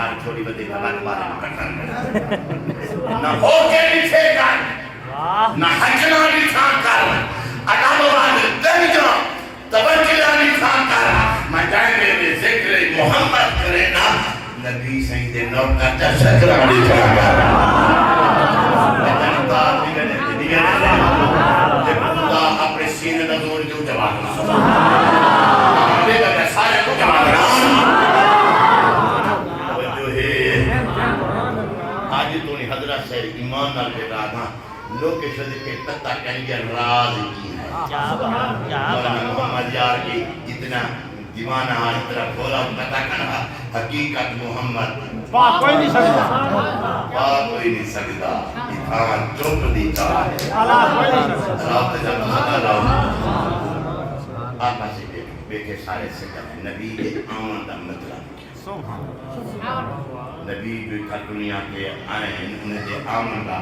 گھر چھوڑی بدے بات بارے نہ ہو کے لکھے کر نہ حجنا لکھا کر عداب آباد در جا توکلہ لکھا کر میں جائے میں ذکر محمد کرے نا نبی سید نوکہ جا شکرہ لکھا کر میں جانتا بھی گنے دیگر جب خدا اپنے سینے نظور جو جواب دیکھا کہ سارے کو جواب حضرت سے ایمان نال بیٹا تھا لوگ کے شدی کے تتا کہیں گے راز کی ہے مولانا محمد یار کی اتنا دیوانہ اتنا بھولا پتا کرنا حقیقت محمد پاک کوئی نہیں سکتا اتھان چوپ دیتا اللہ کوئی نہیں سکتا رابط جب صدا لاؤ آقا سے بے کے سارے سے کریں نبی کے آمن دا مطلب نبی جو دنیا کے آئے ہیں انہیں دے آمن دا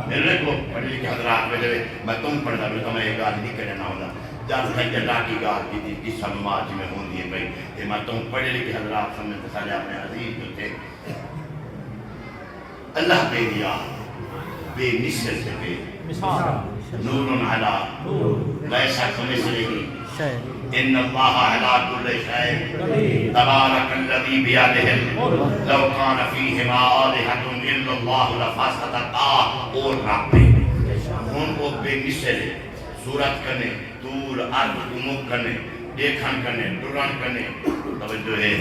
میرے کو پڑھ لکھے حضرات میں جب میں تم پڑھتا بھی تو میں ایک آدھ نہیں کرنا ہونا جب ہے جلا کی گاہ کی تھی اس سماج میں ہوں دیئے بھئی کہ میں تم پڑھ لکھے حضرات سمجھتے سارے اپنے عزیز جو تھے اللہ بے دیا بے مثل سے بے نور علا لیسا کمثلہ ان اللہ علا کل شیء تبارک الذی بیدہ الملک لو کان فیہما آلہۃ الا اللہ لفسدتا اور رب ہن کو بے مثل صورت کنے طول عرض عمق کنے دیکھن کنے ڈرن کنے توجہ ہے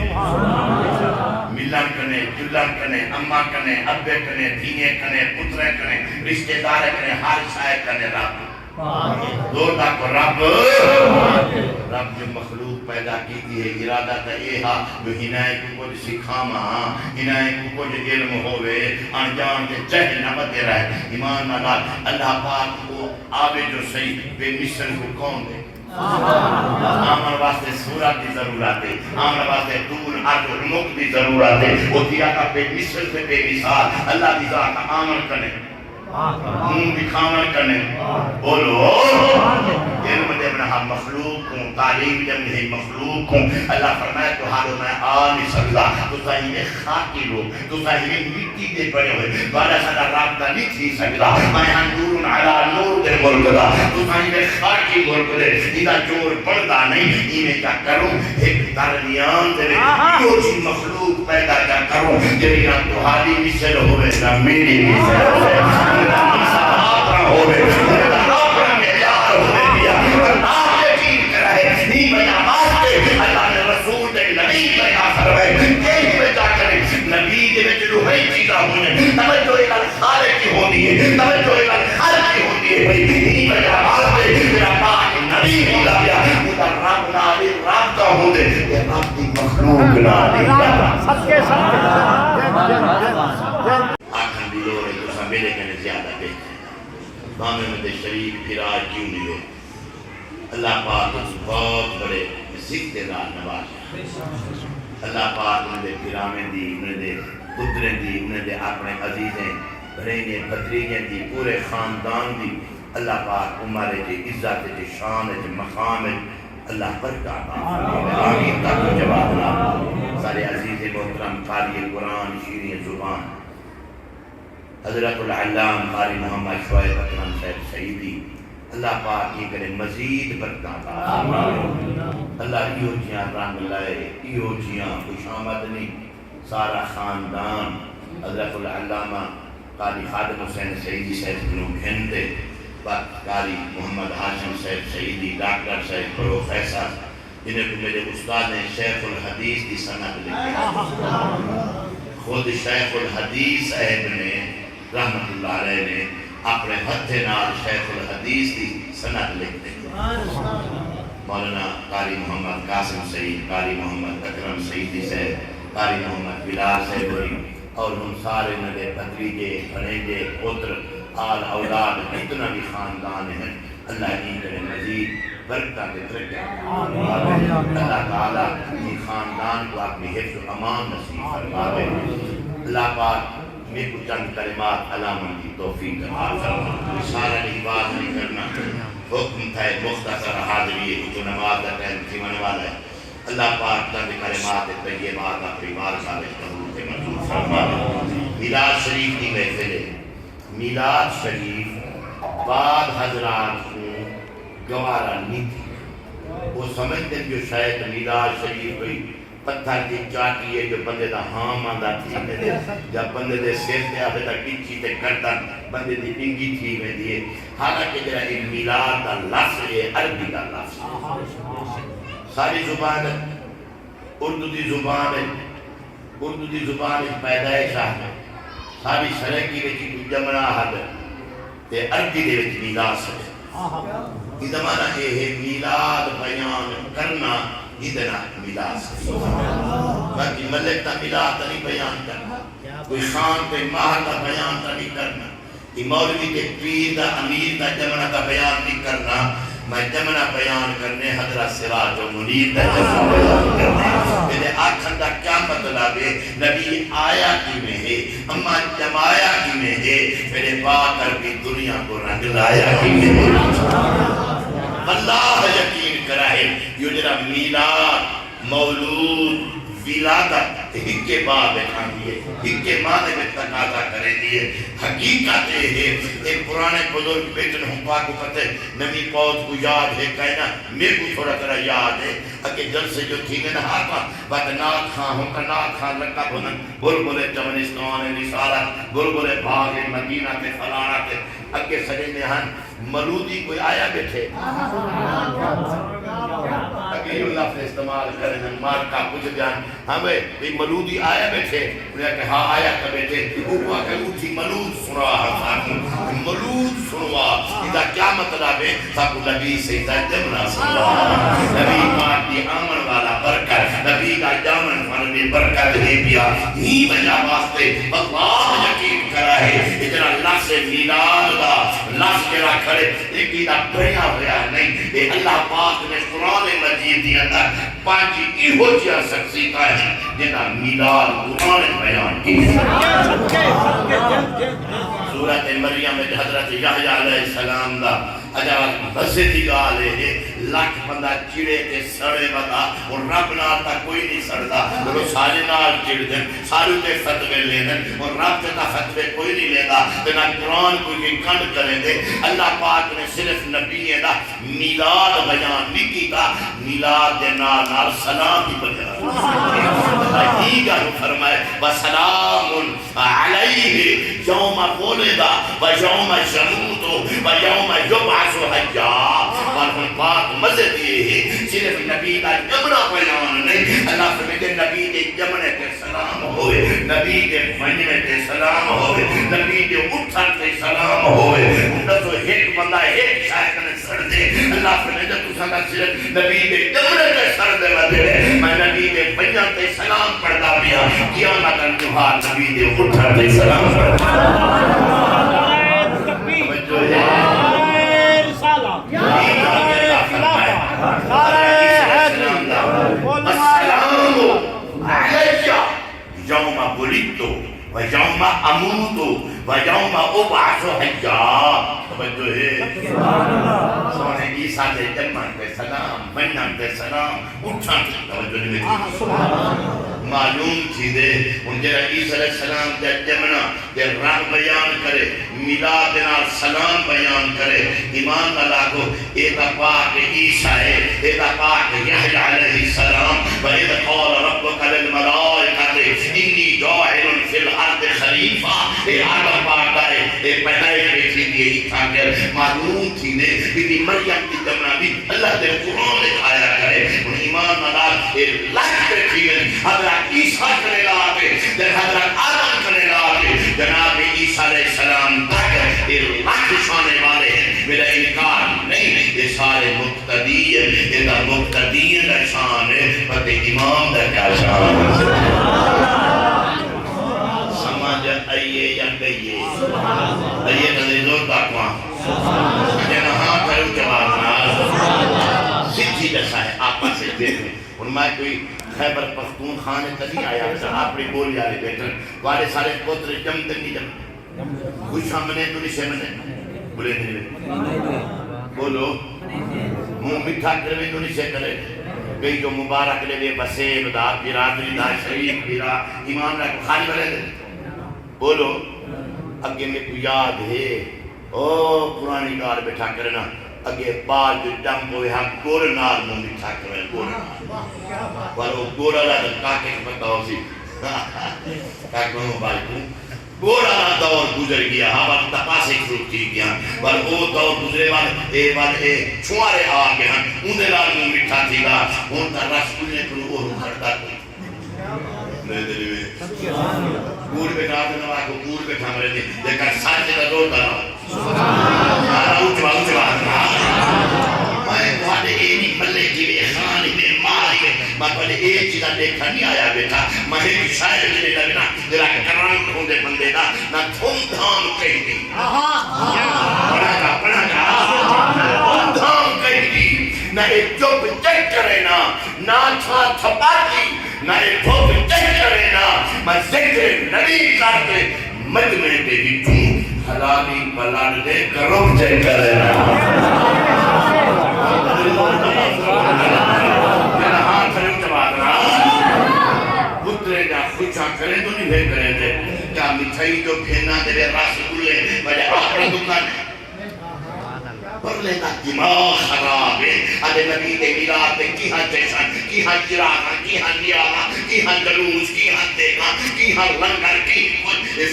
ملن کنے جلن کنے اما کنے ابے کنے دھینے کنے پترے کنے رشتہ دار کنے ہر شاہ کنے رب دور تک رب جو مخلوق پیدا کی تھی ہے ارادہ تا یہ ہاں جو ہنائے کو کچھ سکھاما ہنائے کو کچھ علم ہوئے انجان کے چہل نہ بدے رہے ایمان نہ اللہ پاک کو آبے جو صحیح بے مثل کو کون دے آمن واسطے سورت دی ضرورت ہے آمن واسطے طول عرض رمک دی ضرورت ہے وہ دیا کا بے مثل سے بے مثال اللہ دی ذات آمن کرنے دکھاون کرنے بولو علم دے منہا مخلوق ہوں تعلیم دے منہی مخلوق ہوں اللہ فرمائے تو حالو میں آ نہیں سکتا تو صحیح میں خاکی لوگ تو صحیح میں مٹی دے پڑے ہوئے والا سادہ رابطہ نہیں تھی سکتا میں ہاں نور علا نور دے ملک دا تو صحیح میں خاکی ملک دے ادھا جور پڑتا نہیں انہیں کیا کروں ایک درمیان دے یہ چیز مخلوق پیدا کیا کروں جب نہ تو حالی مثل ہوئے نہ میری مثل ہوئے ہوئے اپنا معیار ہوئے دیا آپ یقین کرائے نہیں بجا واسطے اللہ نے رسول دے نبی بجا کروئے کہیں بجا کرے نبی دے میں جو ہی چیزہ ہوئے توجہ ایک خالق کی ہوتی ہے توجہ ایک خالق کی ہوتی ہے نہیں بجا واسطے میرا پاک نبی ہوتا گیا ادھا رب نالی رب کا ہوں دے یہ رب کی مخلوق نالی سب کے آخر بھی لوگ تو سمیلے کے زیادہ بہتر بامے میں دے شریف پھراج کیوں نہیں ہو اللہ پاک اس بہت بڑے ذکر دار نواز اللہ پاک انہیں دے پھرامیں دی انہیں دے قدریں دی انہیں دے اپنے عزیزیں بھرینیں بھتریجیں دی پورے خاندان دی اللہ پاک عمرے جی عزت جی شان جی مقام اللہ برکات آمین تک جواب اللہ سارے عزیز محترم قاری قرآن شیریں زبان حضرت العلام قاری محمد شعیب اکرم صاحب سعیدی اللہ پاک یہ کرے مزید برکات اللہ ایو جیاں رنگ لائے ایو جیاں خوش آمد نہیں سارا خاندان حضرت العلامہ قاری خادم حسین سعیدی صاحب جنوب ہندے قاری محمد حاشم صاحب سعیدی ڈاکٹر صاحب پروفیسر جنہیں کو میرے استاد نے شیخ الحدیث کی سند لکھی خود شیخ الحدیث صاحب نے رحمت اللہ علیہ نے اپنے ہتھے نال شیخ الحدیث کی سند لکھتے مولانا قاری محمد قاسم سعید قاری محمد اکرم سعیدی صاحب قاری محمد بلال صاحب اور ان سارے نگے بھتریجے بھنیجے پتر آل اولاد اتنا بھی خاندان ہیں اللہ نہیں کرے مزید برکتہ کے ترکے اللہ تعالیٰ یہ خاندان کو اپنی حفظ و امان نصیب فرماوے اللہ پاک میں کچھ چند کلمات علامہ کی توفیق فرما سارا لحباز نہیں کرنا حکم تھا مختصر حاضری جو نماز کا ٹائم تھی من والا ہے اللہ پاک چند کلمات طیبات اپنی بار ثابت قبول کے منظور شریف کی محفل ہے میلاد شریف بعد حضرات کو گوارا نہیں تھی وہ سمجھتے ہیں جو شاید میلاد شریف کوئی پتھر کی چاٹی ہے جو بندے دا ہاں آندا تھی جب بندے دے سیر تے آفے دا کچھی تے گردن بندے دی پنگی تھی میں دیئے حالانکہ جرا ایک میلاد دا لفظ ہے عربی دا لفظ ساری زبان اردو دی زبان ہے اردو دی زبان پیدائش ہے ساری سرکی وچی کوئی جمنا حد تے عربی دے وچ میلاد ہے یہ زمانہ یہ ہے میلاد بیان کرنا ادنا میلاد سے باقی ملک تا میلاد تا نہیں بیان کرنا کوئی خان تے ماہر تا بیان تا نہیں کرنا یہ مولوی تے پیر تا امیر تا جمنا تا بیان نہیں کرنا میں جمنا بیان کرنے حضرت سراج و منیر تا جمنا بیان کرنے میرے آکھن دا کیا مطلب ہے نبی آیا کی میں ہے اما جمایا کی میں ہے میرے پاک عربی دنیا کو رنگ لایا کی میں ہے اللہ یقین کرائے یہ جرا میلاد مولود ولادت ہکے باب کھان دیئے ہکے مانے میں تقاضا کرے دیئے حقیقت ہے ایک پرانے بزرگ بیٹن ہمپا کو پتہ نمی پوت کو یاد ہے کہنا میرے کو تھوڑا طرح یاد ہے اکے جل سے جو تھی گئے نا ہاتھا بات ناک خان ہوں کا ناک خان لکا بھنن بلبلے چمنستان نسارت بلبلے بھاگ مدینہ کے فلانا کے اکے سجے میں ہن ملودی کوئی آیا بیٹھے اگر یہ لفظ استعمال کریں مارکا کچھ دیان ہمیں بھی ملودی آیا بیٹھے انہیں کہا ہاں آیا کا بیٹھے اوپا کہ اٹھی ملود سنوا ہم ملود سنوا اذا کیا مطلب ہے سب نبی سے جمنا سنوا نبی پاک دی آمن والا برکت نبی کا جامن فرمی برکت ہے بیا ہی بجا واسطے اللہ یقین کرا ہے اتنا لفظ میلاد دا لفظ کرا کرے ایک ایدہ بڑھیا ہویا نہیں اے اللہ پاک نے قرآن مجید دی اندر پانچی ایہو جیا شخصیتہ ہے جنہا میلاد قرآن بیان کی سورت مریم میں حضرت یحییٰ علیہ السلام دا اجازت بسیتی گالے ہے لاکھ بندہ چڑے کے سڑے بدا اور رب نال تا کوئی نہیں سڑتا اور سارے نال چڑ دیں سارے تے فتوے لے دیں اور رب تے تا فتوے کوئی نہیں لیتا بنا قرآن کوئی کی کنڈ کریں دے اللہ پاک نے صرف نبی دا میلاد بیان نہیں کیتا میلاد دے نال سلام ہی بیان ہی گا فرمائے وَسَلَامٌ عَلَيْهِ يَوْمَ قُلِدَ وَيَوْمَ جَمُوتُ وَيَوْمَ يُبْعَثُ حَجَّا اور پاک مزد یہ ہے صرف نبی کا جمنا بیان نہیں اللہ فرمائے نبی کے جمنے کے سلام ہوئے نبی کے بننے کے سلام ہوئے نبی کے اٹھن کے سلام ہوئے انہوں تو ایک بندہ ایک شاید نے سر دے اللہ فرمائے تو سنگا صرف نبی کے جمنے کے سر دے لدے میں نبی کے بننے کے سلام پڑھتا بیا قیامت انتہار نبی کے اٹھن کے سلام پڑھتا یوم ولدت و یوم اموت و یوم ابعث حیا توجہ ہے سونے عیسیٰ کے جنمن پہ سلام بنن پہ سلام اٹھن توجہ نہیں معلوم تھی دے ان جرہ عیسیٰ علیہ السلام دے جمنا دے رنگ بیان کرے میلاد نال سلام بیان کرے ایمان اللہ کو ایدہ پاک عیسیٰ ہے ایدہ پاک یحییٰ علیہ السلام وَإِذْ قَالَ رَبُّكَ لِلْمَلَائِكَةِ إِنِّي جَاعِلٌ فِي الْأَرْضِ خَلِيفَةً اے آدھا پاک دائے اے پیدائش بیٹھی دیئے ہی تھا کر معلوم تھی دے بیدی مریم کی جمنا بھی اللہ دے قرآن لکھایا کرے ان ایمان اللہ اے لکھ بیٹھی گئی حضرت عیسیٰ کرے لاتے حضرت آدم کرے لاتے جناب عیسیٰ علیہ السلام تک اے لکھ شانے والے ہیں میرا انکار نہیں یہ سارے مقتدی ہیں یہ دا مقتدی دا شان ہے پتہ امام دا کیا شان ہے سمجھ آئیے یا گئیے آئیے نظر تاکوان جنہاں کرو جواب سچی جیسا ہے آپا سے دیکھیں ان میں کوئی خیبر پختونخوا نے تلی آیا اپنی بولی آلے بیٹھن والے سارے پوتر جمتے نہیں جمتے خوش ہمنے تو نہیں سمنے بولے نہیں بولو منہ مٹھا کرے تو نہیں سے کرے گئی جو مبارک لے بسیب دا برادری دا شریف برا ایمان رکھ خالی بلے دے بولو اگے میں کو یاد ہے او پرانی کار بیٹھا کرنا اگے بار جو ڈم ہوئے ہم گور نار میں بیٹھا کرنا گور نار پر وہ گور اللہ کاکے پتہ ہو سی کاکے میں بالکل گور اللہ دور گزر گیا ہم تپاسے شروع کی گیا پر وہ دور گزرے والے چھوارے آ گئے ہیں اندھے لال میں بیٹھا تھی گا ان کا رسول نے کنو وہ کرتا کوئی میرے دلی میں گور بیٹھا دینا واقع گور بیٹھا مرے دی لیکن ساتھ کا دور کرنا اچھوا میں بہت ایک ملے کی بے خانی میں ماری میں پہلے ایک چیزا دیکھا نہیں آیا بیٹا میں ایک شاعر جنے لگنا جرا کران کھوندے بندے دا نہ تھوم دھام کہی دی پڑھا جا تھوم دھام کہی دی نہ ایک چوپ چک کرے نہ چھا چھپاتی نہ ایک چوپ چک کرے میں ذکر نبی کرتے مجمع دے دی چون حلالی بلال دے گروہ چک کرے میرا ہاتھ کھڑے چبات رہا پترے جا خوچا کریں تو نہیں بھیج کریں دے کیا مٹھائی جو بھینا دے راس گلے بجے آپڑا دکان پر لینا دماغ خراب ہے آدھے نبی دے میلاد دے کی ہاں جیسان کی ہاں جراغا کی ہاں نیاغا کی ہاں جلوس کی ہاں دیکھا کی ہاں لنگر کی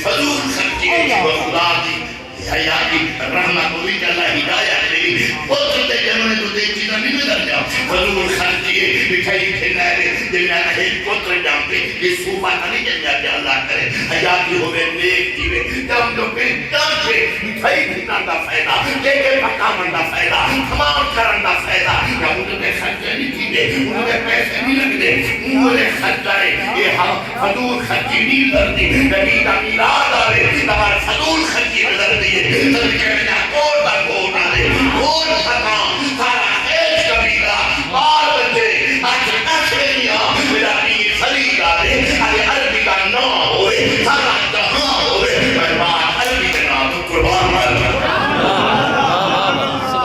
فضول خرچی خدا دی حیاتی رحمت ہوئی کہ اللہ ہدایت دے پتر دے جنہوں تو دیکھ چیزا نہیں مدر جاؤ فضول خرچی مٹھائی کھیلنا ہے جنہاں ہے پتر جانتے یہ صوبہ نہیں جن جاتے اللہ کرے حیاتی ہوئے نیک جیوے جب جو پیٹان پہ مٹھائی کھیلنا دا فائدہ لے کے پکامن دا فائدہ تمام کرن دا فائدہ یا انہوں نے خرچے نہیں کی دے انہوں نے پیسے نہیں لگ دے انہوں نے خرچائے یہ فضول خرچی نہیں لردی نبی دا میلاد آرے تمہارا فضول خرچی نظر دی صدقے میں جہاں کوڑ دا کوڑ آلے کوڑ ختم سارا ایک قبیلہ بار بچے آج اچھلیا میرا پیر خلید آلے آلے عربی کا نام ہوئے سارا جہاں ہوئے میں بات عربی کے نام تو قربان مال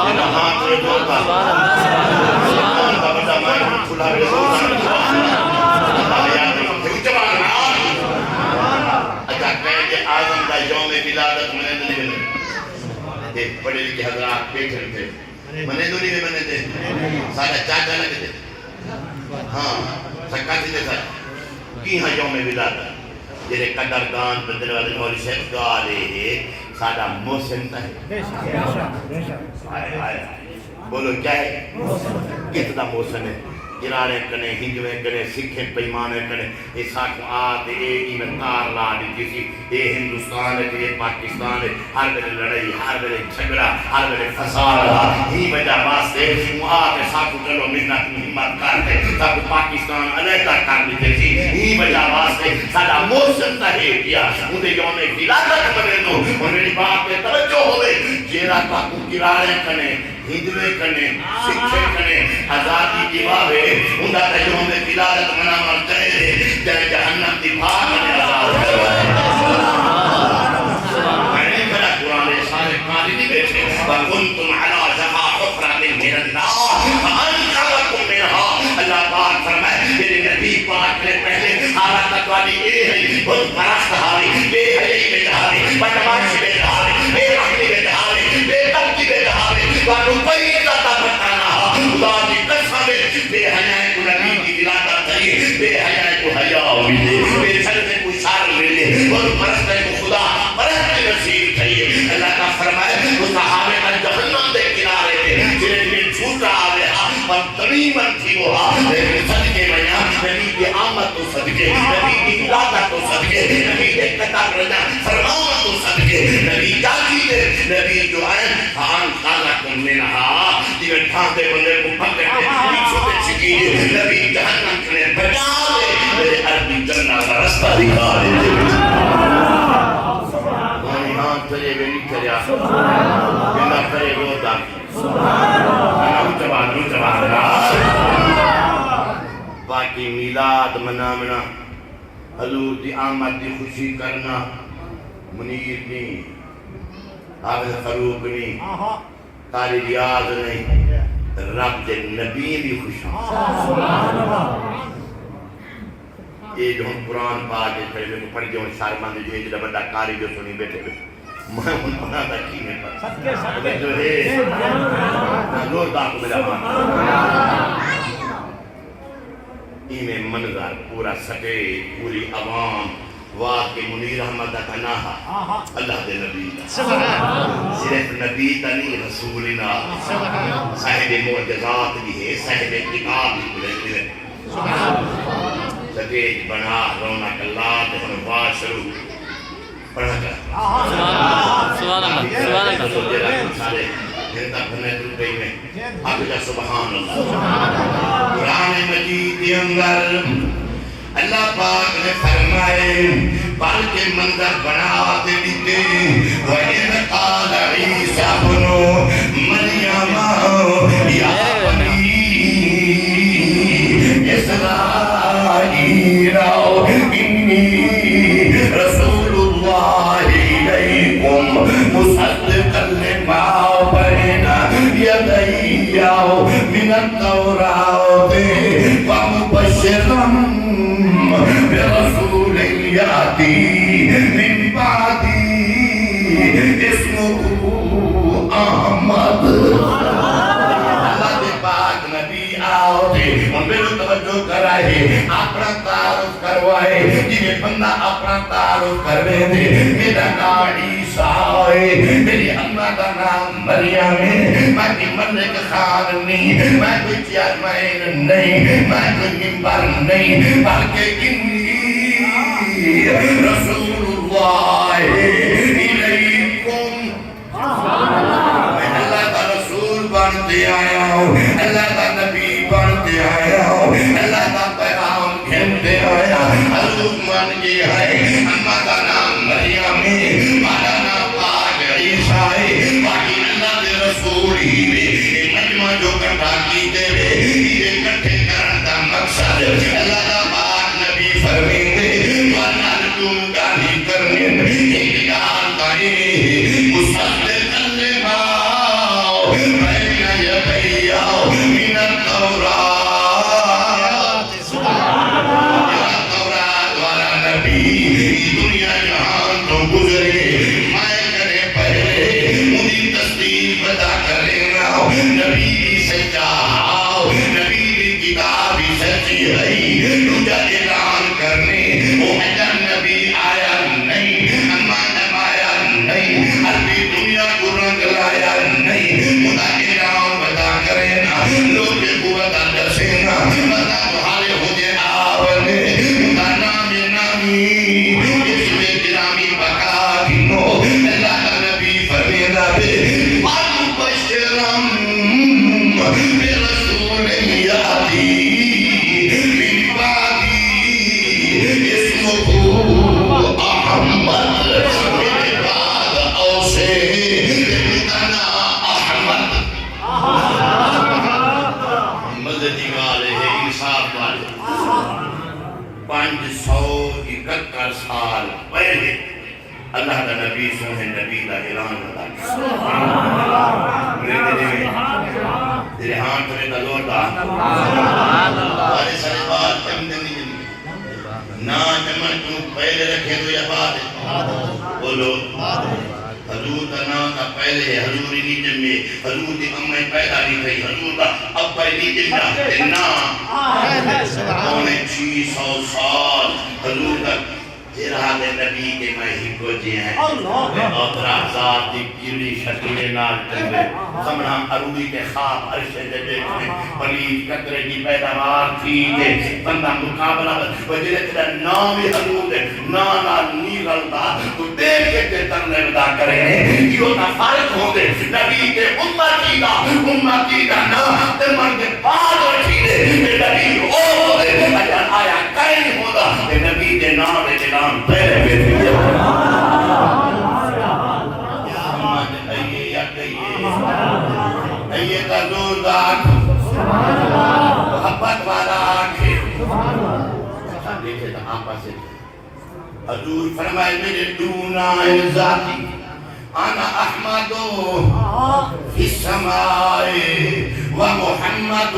میرا ہاتھ میں دوتا سبحان کا بڑا میں کھلا میرے دوتا اللہ یاد میں پھر جوان اچھا کہیں کہ آزم کا یوم ولادت میں نے نہیں ملے پڑھے لکھے حضرات بیٹھے تھے منے دونی میں بنے تھے سارا چاچا لگے تھے ہاں سکاتی تھے سارا کی ہاں یوم ولادت جنہیں قدردان بندر والے مولی شیخ گالے ہیں سارا محسن تا ہے آئے آئے بولو کیا ہے کتنا محسن ہے جنارے کنے ہندوے کنے سکھے پیمانے کنے اس ساکھ آتے ایک ہی میں تار لا دی جیسی اے ہندوستان ہے اے پاکستان ہے ہر بلے لڑائی ہر بلے جھگڑا ہر بلے فساد ہی وجہ واسطے وہ آتے ساکھو چلو محنت ہمت کرتے ساکھو پاکستان علیحدہ کر لیتے تھی ہی وجہ واسطے سارا موسم تہے کیا انہیں یوم ولادت بنے دو انہیں بات پہ توجہ ہوئے جیرا تاکو گرارے کنے ہندوے کنے سکھے کنے آزادی دیواوے انہا تا یوم ولادت منامر چاہے جائے جہنم دی بھاگ نے آزاد کروائے میں نے کہا قرآن سارے کالی نہیں بیٹھے وَكُنْتُمْ عَلَى جَمَا حُفْرَةٍ مِّنَ النَّارِ فَأَنْقَذَكُمْ مِنْهَا اللہ پاک فرمائے میرے نبی پاک نے پہلے حالت والی اے ہے بہت پرست ہاری بے حیائی بے جہاری بدماشی بے جہاری بے رحمی بے جہاری بے تبکی بے جہاری وانو کوئی ذاتہ بتانا خدا دی قسم بے حیائی کو نبی کی ولادت دھری بے حیائی کو حیاء ملے بے چلتے کو شار ملے بہت پرست کو خدا پرست نصیب تھئیے اللہ کا فرمائے وہ صحابے کا جہنم دے کنارے تھے جنہیں میں چھوٹا آلے ہاں پر تمیمن تھی وہ ہاں لیکن صدقے میں نبی کی آمد تو صدقے نبی کی ولادت تو صدقے نبی کے قطع رجا فرمان تو صدقے نبی جاتی دے نبی جو آئے فان خالا کن میں نہا دیگر ٹھانتے بندے کو پکڑے نیچو پہ چکیے نبی جہنم کنے بچا دے میرے عربی جنہ کا رستہ دکھا دے ہاں چلے گے نہیں چلیا جنہ کرے گو داکی باقی میلاد منامنا حضور دی آمد دی خوشی کرنا منیر نہیں حافظ فروق نہیں قاری ریاض نہیں رب دے نبی بھی خوش یہ جو ہم قرآن پاک کے کلمے کو پڑھ کے ان شارمان جو ہے جو بندہ کاری جو سنی بیٹھے ہوئے میں ان پڑھا تھا کی میں پر صدقے جو ہے نور دا کو میرا مان میں منظر پورا سٹے پوری عوام واقع منیر احمد تناہا اللہ دے نبی صرف نبی تنی رسولنا صاحب معجزات بھی ہے صاحب کتاب بھی ہے سٹیج بنا رونق اللہ دے بات شروع پڑھا کر سبحان اللہ سبحان اللہ سارے زندہ بھنے دل میں آپ کا سبحان اللہ قرآن مجید کے اندر اللہ پاک نے فرمائے پل کے منظر بنا دے دیتے وَإِذْ قَالَ عِيسَى ابْنُ مَرْيَمَ يَا بَنِي إِسْرَائِيلَ إِنِّي رَسُولُ اللَّهِ إِلَيْكُمْ مُصَدِّقًا لِمَا بَيْنَ يَدَيَّ مِنَ التَّوْرَاةِ وَمُبَشِّرًا برسول يأتي من بعدي اسمه أحمد اللہ دے پاک نبی آؤ دے ان پہ لوگ توجہ کرائے اپنا تعارف کروائے جنہیں بندہ اپنا تعارف کروے دے میرا نام عیسیٰ ہے میری اماں کا نام مریم ہے میں کوئی ملک خان نہیں میں کوئی چیئرمین نہیں میں کوئی ممبر نہیں بلکہ رسول اللہ علیکم میں اللہ کا رسول بنتے آیا ہوں اللہ کا نبی بنتے آیا ہوں اللہ کا پیغام گھنتے آیا حضور من گیا ہے اماں کا نام مریم ہے ہمارا نام پاک عیسیٰ ہے باقی اللہ کے رسول ہی میں مجمع جو کٹھا کی دے یہ کٹھے کرن کا مقصد اللہ کا پاک نبی فرمائیں دے مصدقا لما بين يدي من التوراة التوراة والا نبی دنیا جہان تو گزرے میں کرے پہلے مجھے تصدیق بتا کرے نبی سچا نبی کتاب سچی ہے تجھے اعلان کرنے وہ اجر نبی آیا نہیں عربی دنیا کو رنگ لایا نہیں خدا کے نام بتا کرے نا لوگ قوت اندر نا بتا تمہارے ہوجے آونے خدا نام نامی اس میں گرامی بقا دینو اللہ کا نبی فرمیدہ بے وَمُبَشِّرًا بِرَسُولٍ يَأْتِي مِن بَعْدِي اسْمُهُ أَحْمَدُ مددی والے ہیں انصاف والے 571 سال پہلے اللہ کا نبی سونے نبی کا اعلان ہوتا ہے تیرے ہاتھ میں دلور دا ہمارے سارے بات کم دنی نا جمع تم پہلے رکھے تو یہ بات ہے بولو حضور کا نام کا پہلے حضوری نیجم میں حضور کی امیں پیدا نہیں تھی حضور کا اب پہلی نیجم میں نام پونے 600 سال حضور کا جرحال نبی کے مہی کو جی ہیں اوترا ذات دی پیلی شکل نال چلے سمنا عروبی کے خواب عرشے دے دیکھنے پلیز قطرے کی پیداوار تھی دے بندہ مقابلہ وجہ تیرا نامی حضور دے نانا نیغل دا تو دیکھ کے تے ترنے بدا کرے ہیں یہ ہوتا فارق ہوں دے نبی کے امتی دا نا تے مرد پاس رکھی دے نبی او دے اجان آیا کئی ہوتا نبی دے نام دے نام پہلے بیٹھے یا محمد ایے یا کئیے ایے کا زور دار محبت والا آنکھیں دیکھے تو آپا سے حضور فرمائے میرے دونا ذاتی انا احمدو فی السماء ومحمد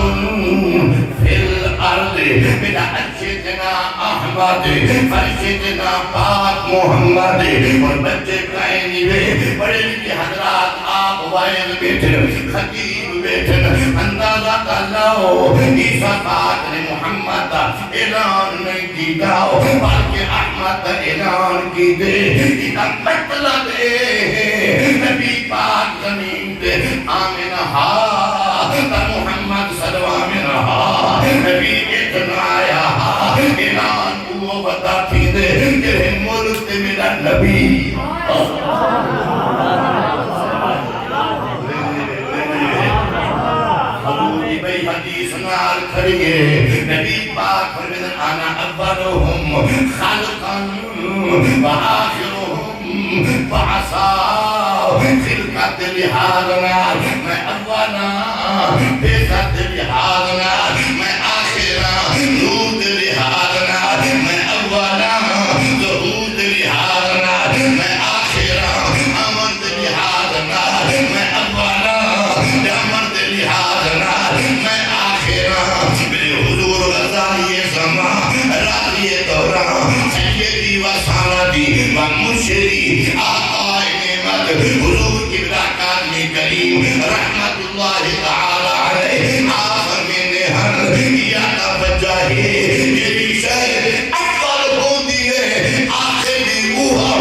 في الأرض من أجدنا أحمد فرشدنا پاک محمد اور بچے کائنی وے بڑے لکھے حضرات آپ وائل بیٹھن خطیب بیٹھن اندازہ کلاؤ عیسیٰ پاک نے محمد اعلان نہیں کی جاؤ بلکہ احمد اعلان کی دے اتنا مطلب نبی پاک زمین دے آمنہ محمد صلی اللہ علیہ وسلم نبی اتنا آیا اعلان وہ بتا تھی دے کہ ملک میرا نبی حضوری بھئی حدیث نال کھڑیے نبی پاک فرمدن آنا اولهم خلقا وآخرهم بعثا خلقت لحاظنا میں اولا بےزت لحاظنا میں آخرا نود لحاظنا میں اولا ظہود لحاظنا میں آخرا امند لحاظنا میں اولا جامند لحاظنا میں آخرا میرے حضور غزالی زمان راضی دوران سیدی و سالدی و مشری آقا نعمت حضور کی براکات میں کریم رحمت اللہ تعالی علیہ آخر میں نہر یا توجہی میری شہر اکبر ہو دیئے آخری اوہا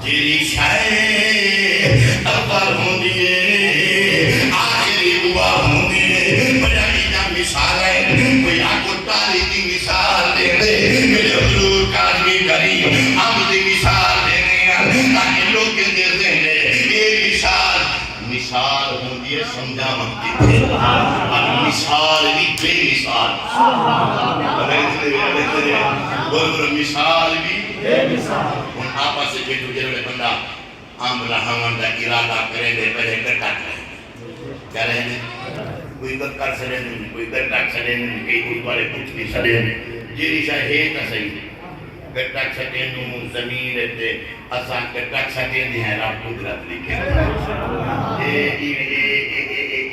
جیری شہر اکبر ہو دیئے آخری اوہا ہو دیئے بجائی جا مثال ہے کوئی آکو تالی کی مثال دے دے میرے حضور کاجمی کریم آمدی مثال دینے تاکہ لوگ کے دے دینے ایک مثال ہوں دیئے سمجھا مکتی تھے اور مثال بھی بے مثال مثال بھی بے مثال ان آپا سے کہ تجھے رہے بندہ عام رحمان دا ارادہ کریں دے پہلے کرتا کریں کیا رہنے کوئی گھر سڑے نہیں کوئی گھر سڑے نہیں کئی کوئی بارے کچھ نہیں سڑے نہیں جیری شاہ ہے تا صحیح گھٹک سٹے نو زمین تے اسان گھٹک سٹے نہیں ہے رب قدرت لکھے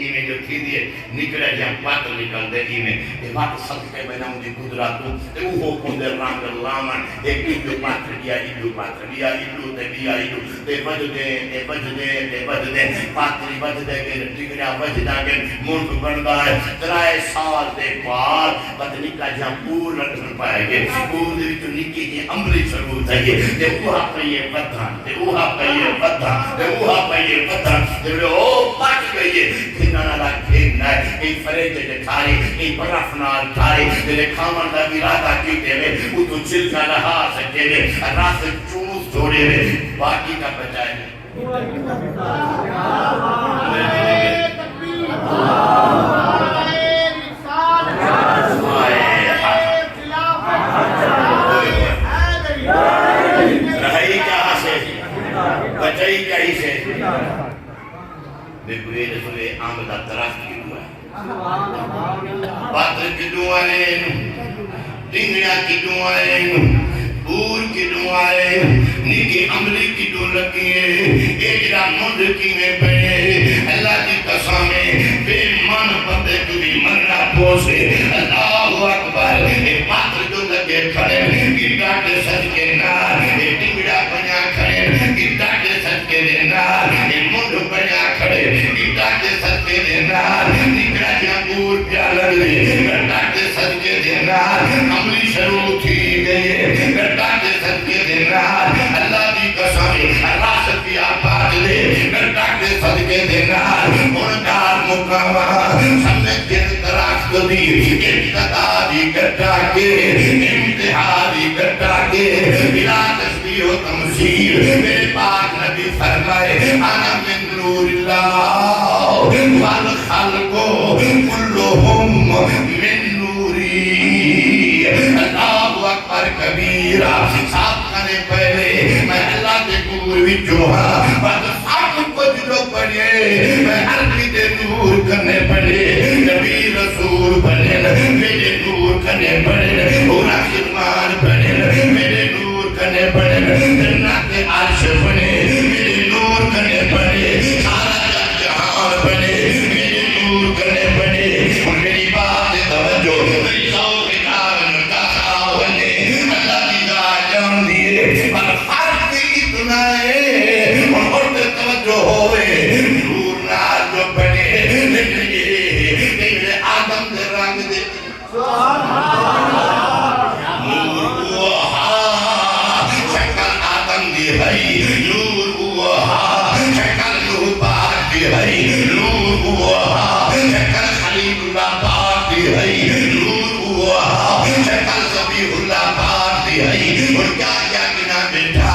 ایمیں جو تھی دیئے نکلے جہاں پاتر نکل دے ایمیں یہ بات صدقے میں ناؤں دی قدرت ہوں تے وہ حکم دے رانگ اللہ من ایک ایلو پاتر دیا ایلو پاتر دیا ایلو تے بیا ایلو تے بج دے پاتری بج دے گے ٹکڑا بج دا گے ملک بندہ ہے 3 سال دے بعد پتنی کا جہاں پور رکھن پائے گے پور دے تو نکی جی عملی ضرورت ہے تے اوہا پہیے بدھان تے اوہا پہیے بدھان تے اوہا پہیے بدھان تے او پاک گئیے کھنانا لا کھیننا ہے کئی فریج دے کھاری کئی برافنال کھاری تے کھامن دا ارادہ کیتے ہوئے وہ تو چل کا رہا سکتے ہوئے راست چوز چھوڑے ہوئے باقی کا بچائے رہی کہاں سے بچائی کہیں سے دیکھو یہ رسولے آمدہ درخت کی دعا ہے پاتر کی دعا ہے ڈنگڑا کی دعا ہے بور کی دعا ہے نیکی عملی کی دعا لگی ہے اجرا مند کی میں پڑے اللہ کی قسامیں بے من بندے کبھی منہ پوسے اللہ اکبر اے پاتر جو لگے کھڑے گرگا کے سج کے نار اے ڈنگڑا بنیا کھڑے گرگا کے سج کے نار اے مند بنیا کھڑے گرگا کے سج کے نار نکڑا جہاں بور پیا لگ لے گرگا کے سج کے نار عملی شروع تھی گئی گرگا کے سج کے نار اللہ کی قسامیں راست کی آباد لے گرگا کے سج کے نار انکار مقامہ سمجھ کے درخت دی اقتداری کٹا کے امتحاری کٹا کے بلا تشبیح و تمثیل میرے پاک نبی فرمائے انا من نور اللہ والخلق كلهم من نوری اللہ اکبر کبیرہ صاحب کرنے پہلے میں اللہ کے قبور وچوں ہاں بعد سب کچھ جو پڑھے میں عربی دے نور کرنے پڑھے نبی رسول بنے میرے نور کرنے پڑھے اونا خدمان بنے میرے نور کرنے پڑھے جنات شکل آدم دی ہے نور ہوا شکل نور پاک دی ہے نور ہوا شکل خلیل اللہ پاک دی ہے نور ہوا شکل ذبیح اللہ پاک دی ہے اور کیا کیا گنا بیٹھا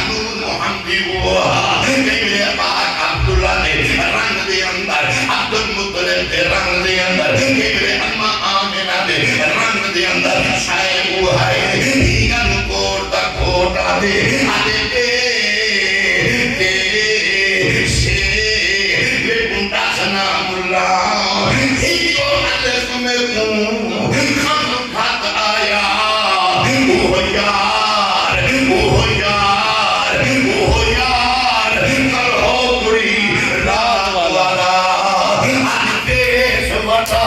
نور محمدی ہوا کہ پاک عبداللہ نے رنگ دے اندر عبد المطلب دے رنگ دے اندر کہ اما آمینہ دے رنگ دے اندر شاید وہ ہے ہیگن کوڑ تا کھوٹا دے آدھے دے سے یہ کنڈا سنام اللہ ہیگو علیہ میں کون خم کھات آیا وہ یار کل ہو گری رات والا آدھے سوٹا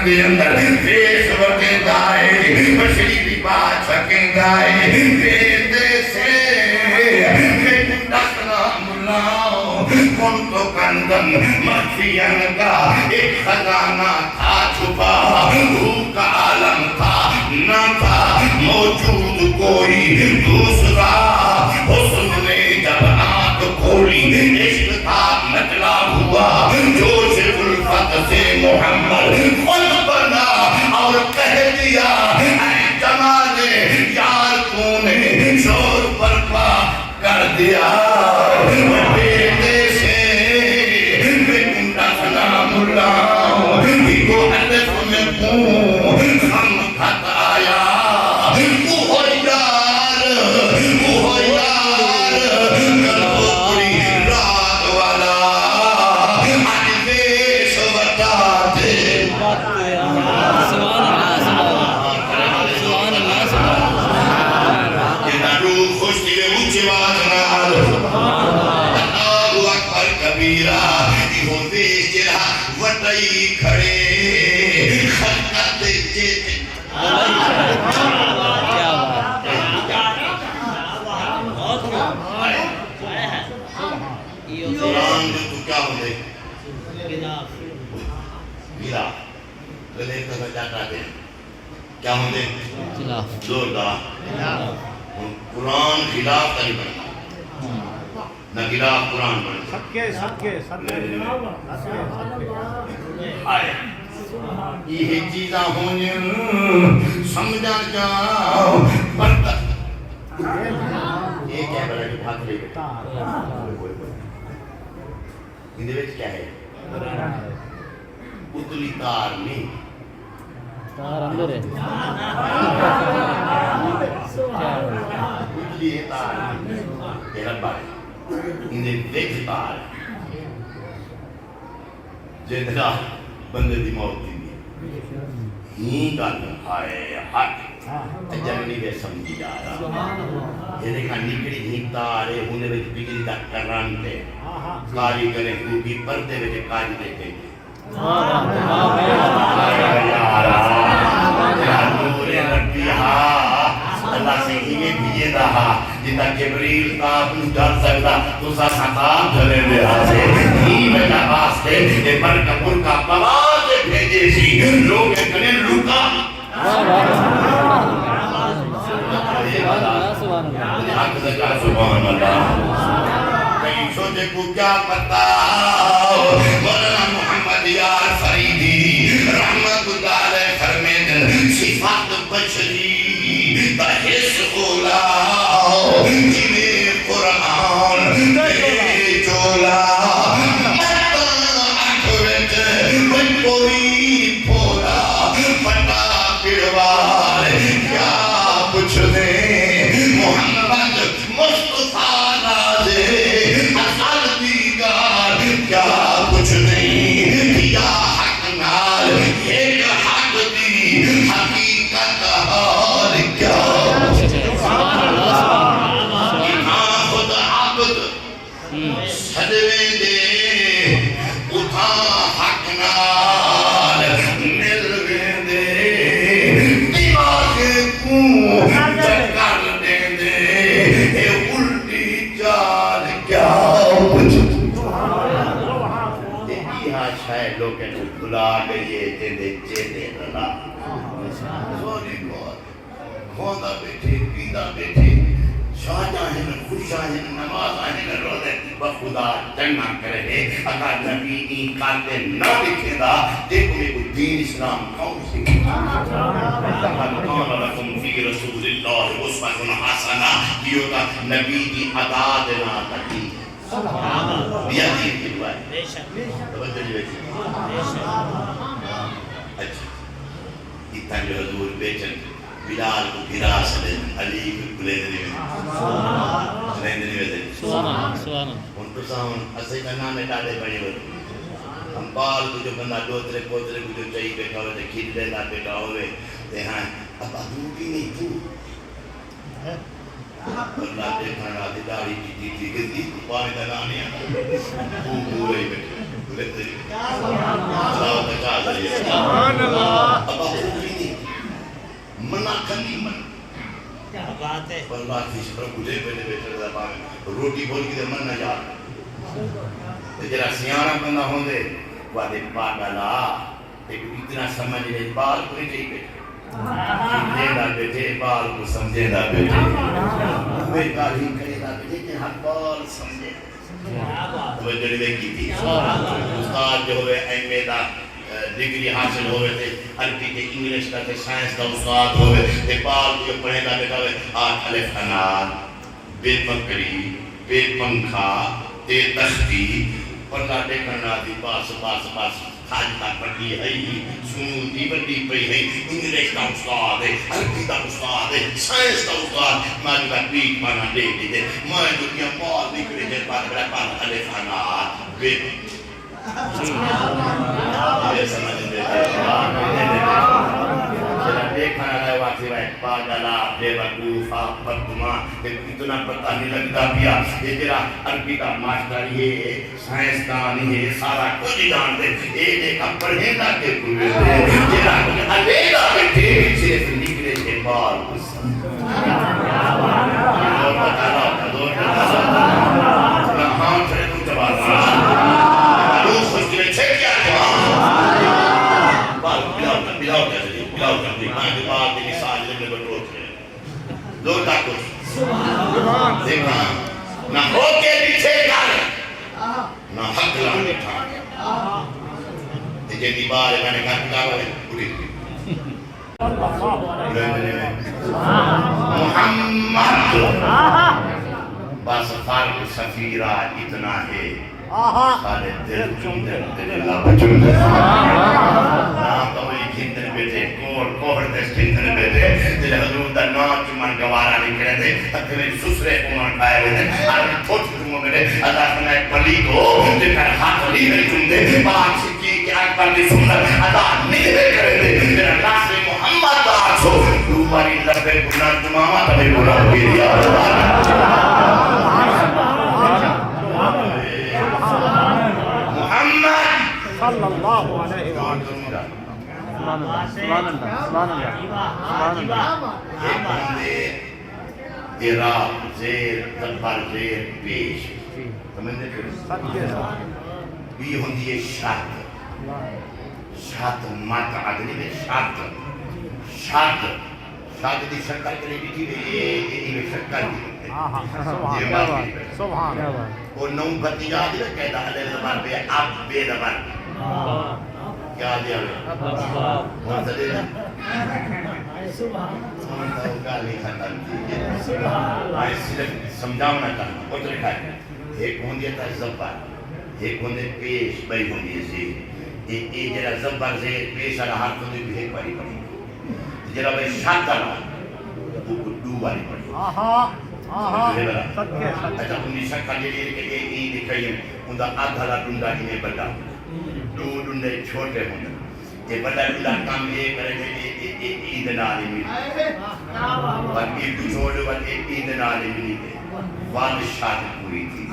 دے اندر فیس وقت دائے بشری بھی بات سکیں دائے فیدے سے دکھنا ملاؤ کن تو کندن مرفیان کا ایک خزانہ تھا چھپا روح کا عالم تھا نہ تھا موجود کوئی دوسرا حسن نے جب آنکھ کھولی عشق تھا نچلا ہوا جوش الفت سے محمد خود بنا اور کہہ دیا اے جمال یار تو نے شور برپا کر دیا بیٹے سے بیکنڈا سلام اللہ کو علف میں کون ہم خط آیا وہ یار گلوری رات والا وٹائی کھڑے خلقت جیتے قرآن جو تو کیا ہوندے گلا گلے کا بجاتا دے کیا ہوندے زوردہ قرآن خلاف نہیں بنتا نہ خلاف قرآن بنتا صدقے یہ چیزاں ہونی سمجھا جاؤ برتا یہ کیا بڑا جو بھاگ لے گئے ہندے ویچ کیا ہے اتلی تار نہیں تار اندر ہے اتلی تار یہ ربا ہے ہندے ویچ تار جیدہ بندے دی موت دی ہی گل آئے حق جنگلی بے سمجھی جا رہا یہ دیکھا نکڑی ہی تارے ہونے ویچ بگری دا کران تے کاری کریں کیونکہ پردے ویچ کاری دیکھیں اللہ سے ہی بھی یہ رہا جتا جبریل کا کچھ ڈر سکتا تو سا ساتھ دھرے دے آسے ہی وجہ باستے یہ برکپور کا پواز بھیجے سی لوگ کنے لکا سبحان اللہ کہیں سوچے کو کیا پتا مولانا محمد یار فریدی رحمت اللہ علیہ فرمیدن صفات بشری بحث اولا جنہیں قرآن دے چولا مطا اکھوٹ کوئی کوئی پھولا پٹا پڑوار کیا کچھ دے محمد مصطفیٰ نازے اصل دیگر کیا کچھ نہیں کیا حق نال ایک حق دی حقیقت حال کیا خود عبد صدوے دے اتھا حق نال ملوے دے دماغ کو چکر دے دے اے الٹی چار کہ بلا گئیے تیندے چیتے رلا سوری گور کھوندا بیٹھے پیدا بیٹھے شاہجہاں خوشاہن نماز آہن روزے بخدا جنہ کرے اگر نبی این کارتے نہ لکھے دا دیکھو میں کوئی دین اسلام کون سے قال لکم فی رسول اللہ اسوۃ حسنہ کیوں تا نبی کی ادا دینا تکی بیادی کی دعا ہے توجہ جی اچھا اتنا جو حضور بیچن بلال کو گرا سلیم علی کو کلے دنی میں سبحان ان تو ساون اسے کا نام ڈالے بڑے بڑے ہم بال کو جو بندہ دوترے پوترے کو جو چاہیے بیٹھا ہوئے تھے کھیل لیتا بیٹھا ہوئے تے ہاں ابا دور بھی نہیں تو اللہ دیکھنا رہا دی داڑھی کی تھی گزی پانی دنا نہیں آتا پورے ہی بیٹھے کلے دنی اللہ بچا ذریعہ سبحان اللہ ابا دور بھی نہیں منع کرنی من کیا بات ہے اللہ کی شکر مجھے پہلے بیٹھے رہا پاہمیں روٹی بول کی دے من نہ یاد جرا سیانا بندہ ہوں دے وعدے پاگلا ایک اتنا سمجھ لے بال کو نہیں چاہیے بیٹھے دا بیٹھے بال کو سمجھے دا بیٹھے کوئی کاری کرے دا بیٹھے کہ ہر بال سمجھے وہ جڑے کی تھی استاد جو ہوئے اہمے دا ڈگری حاصل ہوئے تھے عربی کے انگلیش کا تھے سائنس کا استاد ہوئے تھے بال کو پڑھے گا بیٹا ہوئے آٹھ الف انار بے بکری بے پنکھا تے تختی پردہ دیکھنا دی باس خاجتا پڑھی ہے سنتی بڑی پڑھی ہے انگلیش کا استاد ہے عربی کا استاد ہے سائنس کا استاد ماں کا پیٹ مانا دے دیتے ماں جو کیا بال نکلے جائے بات بڑا پاس الف انار بے یہ سمجھ دے دیکھنا رہے واقعی رہے پاگلا بے وقوفا پتما اتنا پتہ نہیں لگتا پیا یہ جرا عربی کا ماسٹر یہ سائنسدان یہ سارا کچھ جانتے یہ دیکھا پڑھیں گا کہ پورے دے جرا علیدہ بیٹھے صرف نکلے کے بال دور بتانا ہاں چھڑے تم جواب دیکھا نہ ہو کے پیچھے کر نہ حق لانے تھا تجھے دیبار میں نے کہا کتاب ہے پوری محمد بس فرق سفیرہ اتنا ہے سارے دل چندر دل اللہ بچندر نام تو وہی کھندر بیٹھے کوڑ دس کھندر بیٹھے دل حضور دا نام چمان گوارا نہیں کرے تھے تک میری سسرے کو من پائے ہوئے تھے آرہی تھوٹ چکموں میں اللہ سنا ایک پلی کو جن کر ہاتھ لی نہیں چندے باق سکی کہ آج پر دی سنر اللہ نہیں دے کرے تھے میرا ناصر محمد دا آسو دوباری لبے گناہ جمامہ تبھی گناہ گیری صلی اللہ علیہ وسلم سبحان اللہ ایک بندے عراق زیر تبار زیر پیش سمجھنے پھر بھی ہوندی ہے شرط مات عدلی میں شرط دی شکر کے لیے بھی تھی یہ شکر دی سبحان اور نو بتیجا دی کہتا ہے زبان پہ اب بے زبان کیا دیا ہوئے سمجھاؤنا چاہتا اور تو لکھا ہے ایک ہوندی تھا زبان ایک ہوندی پیش بھائی ہوندی زیر ایک جرہ زبان زیر پیش آرہا ہاتھ ہوندی بھی ایک باری پڑی جرہ بھائی شاک آرہا وہ کو دو باری پڑی اچھا انہی شکا جلیے کہ ایک ہی دکھائیے اندھا آدھالا ڈنڈا ہی میں بڑا دو ڈنڈے چھوٹے ہوندے یہ بڑا ڈنڈا کام یہ کرے کہ عید نالی ملی اور ایک چھوڑے پر عید نالی ملی دے والشات پوری تھی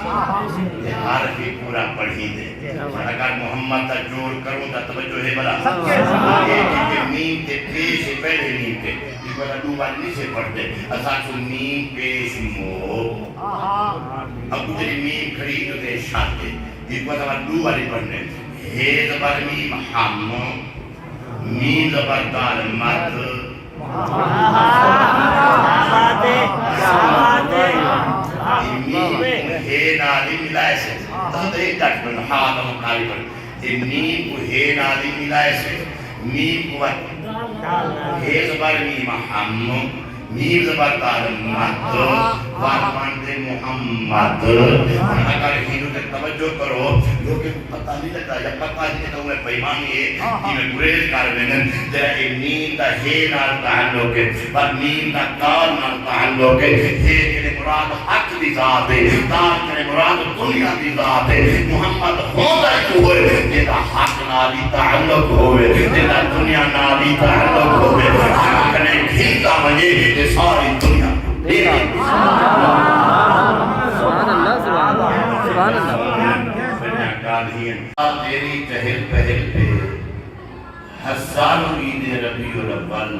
یہ حرفی پورا پڑھی دے اگر محمد تا جوڑ کروں تا توجہ ہے بلا ایک نیم تے پیش پہلے نیم تے یہ بڑا دو بار نیچے پڑھتے اساسو نیم پیش مو اب تیری نیم کھڑی تو تے شاتے یہ بڑا دو باری پڑھنے ہے زبر میم ہم میم زبر دال مد ہے نالی ملائے سے تحضری تک من حالم قائبا میم کو ہے نالی ملائے سے میم کو ہے زبر میم ہم میم زبر دال مد وارماند محمد. اگر ہیرو تک توجہ کرو لوگیں پتہ نہیں لگتا یا پتہ نہیں تو میں پیمانی ہے کہ میں گریز کر بینن تیرا میم دا ہے نال تعلق ہے پر میم دا کار نال تعلق ہے ہے کہ مراد حق دی ذات ہے کار کہ مراد دنیا دی ذات ہے محمد ہوتا ہی ہوئے جیدہ حق نالی تعلق ہوئے جیدہ دنیا نالی تعلق ہوئے حق نے گھنٹا بجے یہ ساری دنیا سبحان اللہ سبحان اللہ. تیری چہل پہل پہ حسان عید ربیع الاول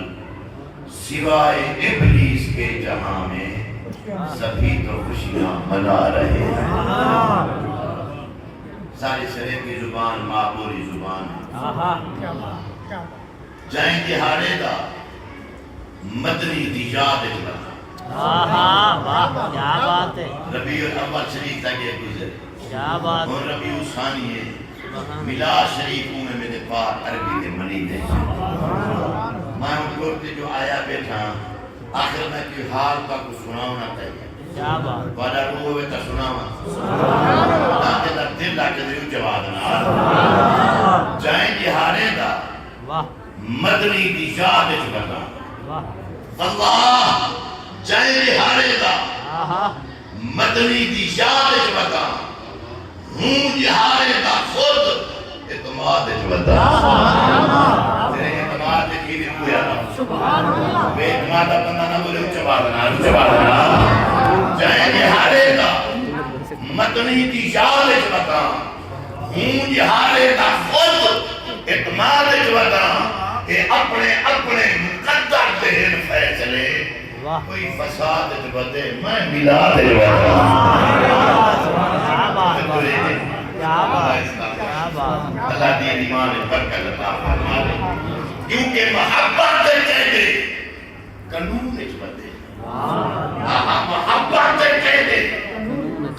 سوائے ابلیس کے جہاں میں سبھی تو خوشیاں منا رہے ہیں. سارے شریف کی زبان معبوری زبان ہے. جائیں دہاڑے دا مدنی دیجاد اجلا کیا بات ہے. ربیع الاول شریف لگے گزر کیا بات اور ربیع ثانی ہے ملا شریفوں میں میرے پار عربی کے منی دے میں ان لوگتے جو آیا بیٹھا آخر میں کی حال کا کچھ سناؤنا چاہیے. کیا بات. والا روح ہوئے تا سناؤنا تاکہ در دل لاکے دریو جواب نہ جائیں دہاڑے دا مدنی دیجاد اجلا اللہ جائیں دہاڑے دا مدنی دیجاد اجلا ہوں دہاڑے دا خود اعتماد اجلا تیرے اعتماد کی بھی کویا نا بے اعتماد بندہ نہ بولے جواب نہ جائیں دہاڑے دا مدنی دیجاد اجلا ہوں دہاڑے دا خود اعتماد اجلا کہ اپنے مقدر دہن فیصلے کوئی فساد بدے میں ملاد اجوادہ. اللہ دین ایمان برکت عطا فرمائے کیونکہ محبت سے کہتے قانون اجوادے محبت سے کہتے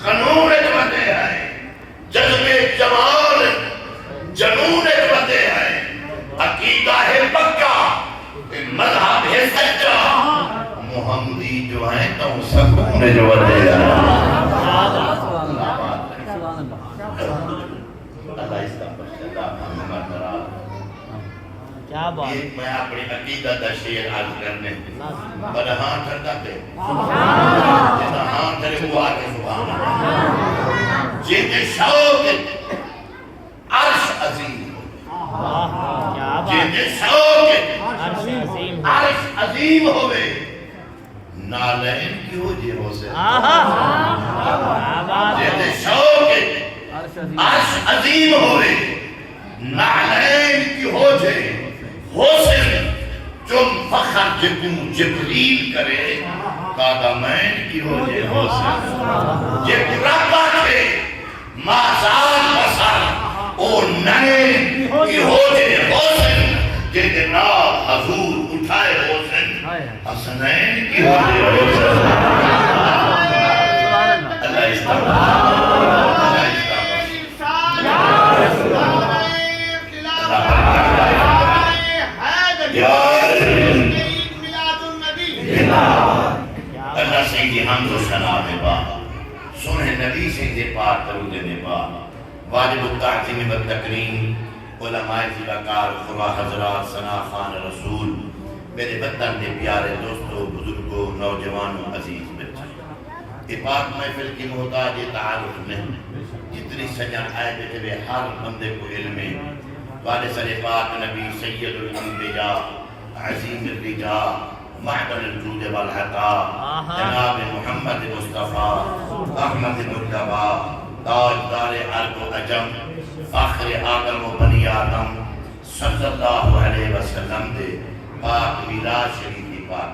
قانون اجوادے ہیں جذب جمال جنون اجوادے ہیں عقیدہ ہے پکا مذہب ہے سچا محمدی جو ہیں تو سکون جو ودے ہیں. اللہ اس کا پرشدہ محمد مراد کیا بات. میں اپنی عقیدہ دا شیر عرض کرنے بڑا ہاں ٹھردا پہ جیسا ہاں ٹھرے ہوا کے سبحان جیتے شوق عرش عظیم جیتے شوق عرش عظیم ہوئے نالین کی ہو جے ہو سے جیتے شوق عرش عظیم ہوئے نالین کی ہو جے ہو سے چم فخر جبریل کرے قادمین کی ہو جے ہو سے جب ربا کے مازال بسر او نین کی ہو جے ہو سے جیتے ناب حضور اٹھائے ہو سے حسنین کی ہو جے ہو سے اللہ اللہ سیدی حمد و ثنا میں با سنہ نبی سیدی پاک درود میں با واجب التعظیم و تکریم علماء ذکار خدا حضرات ثنا خان رسول میرے وطن کے پیارے دوستوں بزرگوں نوجوانوں عزیز بچے یہ پاک محفل کی محتاج تعارف نہیں جتنی سجن آئے بیٹھے ہوئے ہر بندے کو علم ہے والے سر پاک نبی سید الانبیاء عظیم الرجاء معدن الجود والعطاء جناب محمد مصطفیٰ احمد مجتبیٰ تاجدار عرب و عجم فخر آدم و بنی آدم صلی اللہ علیہ وسلم دے پاک میلاد شریف پاک